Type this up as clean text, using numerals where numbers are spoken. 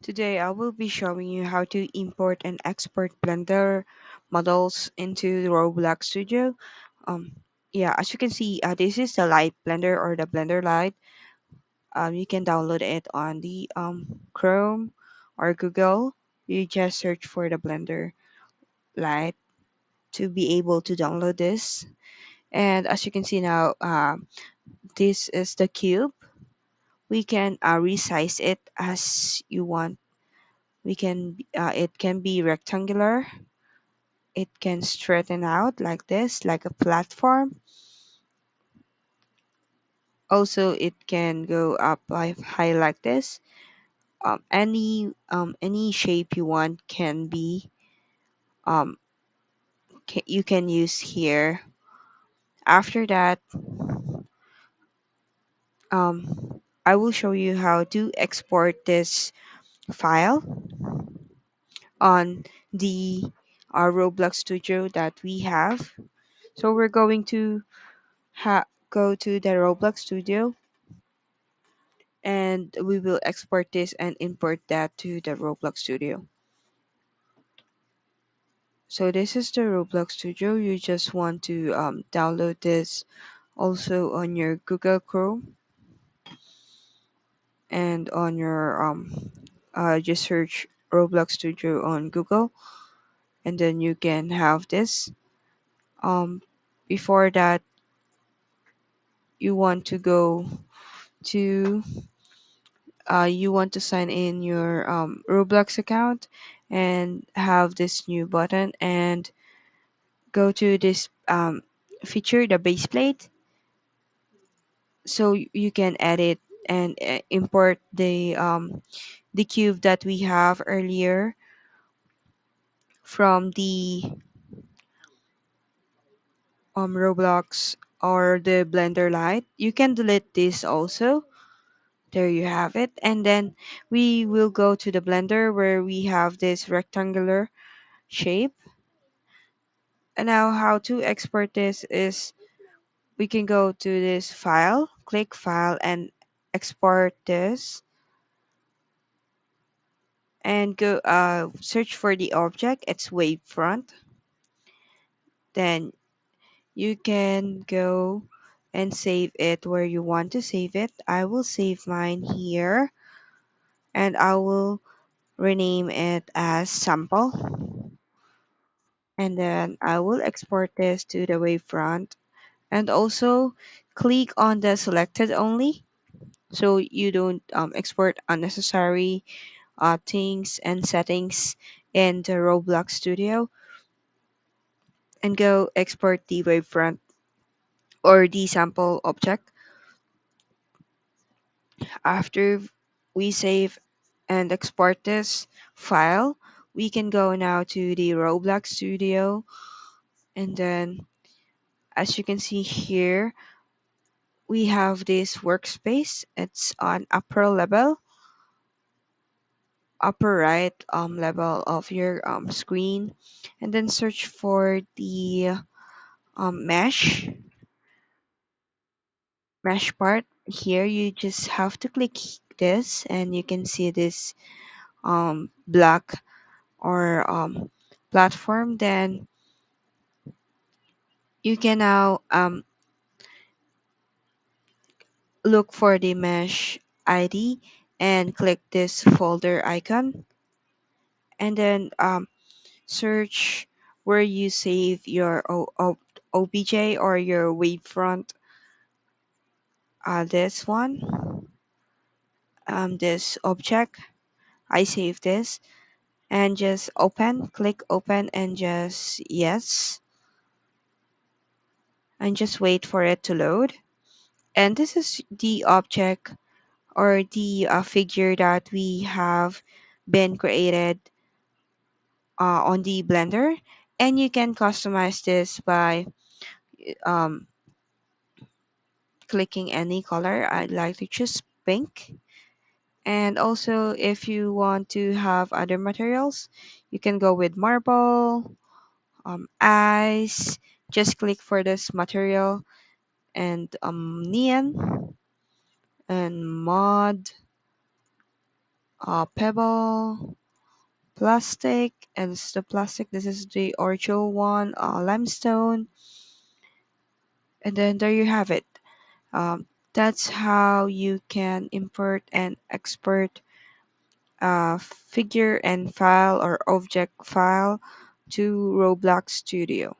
Today I will be showing you how to import and export Blender models into the Roblox Studio. Um, yeah, as you can see, this is the Lite Blender or the Blender Lite. You can download it on the Chrome or Google. You just search for the Blender Lite to be able to download this. And as you can see now, this is the cube. We can resize it as you want. It can be rectangular. It can straighten out like this, like a platform. Also, it can go up like high like this. Any shape you want can be um you can use here. After that, I will show you how to export this file on the Roblox Studio that we have. So we're going to go to the Roblox Studio, and we will export this and import that to the Roblox Studio. So this is the Roblox Studio. You just want to download this also on your Google Chrome and on your just search Roblox Studio on Google, and then you can have this. Um, Before that, you want to go to you want to sign in your Roblox account and have this new button and go to this feature, the base plate, so you can edit and import the cube that we have earlier from the Roblox or the Blender Lite. You can delete this also. There you have it. And then we will go to the Blender where we have this rectangular shape. And now how to export this is we can go to this file, click file and export this, and go search for the object. It's wavefront. Then you can go and save it where you want to save it. I will save mine here, and I will rename it as sample, and then I will export this to the wavefront, and also click on the selected only so you don't export unnecessary things and settings in the Roblox Studio, and go export the wavefront or the sample object. After we save and export this file, we can go now to the Roblox Studio, and then as you can see here, we have this workspace. It's on upper right level of your screen, and then search for the mesh part. Here you just have to click this, and you can see this black or platform. Then you can now look for the mesh ID and click this folder icon, and then search where you save your OBJ or your wavefront. This one, this object. I save this and just open. Click open and just yes, and just wait for it to load. And this is the object or the figure that we have been created on the Blender, and you can customize this by um, clicking any color. I'd like to choose pink. And also, if you want to have other materials, you can go with marble, ice. Just click for this material, and neon and mud pebble, plastic, and this is the plastic. This is the original one, limestone, and then there you have it. That's how you can import and export figure and file or object file to Roblox Studio.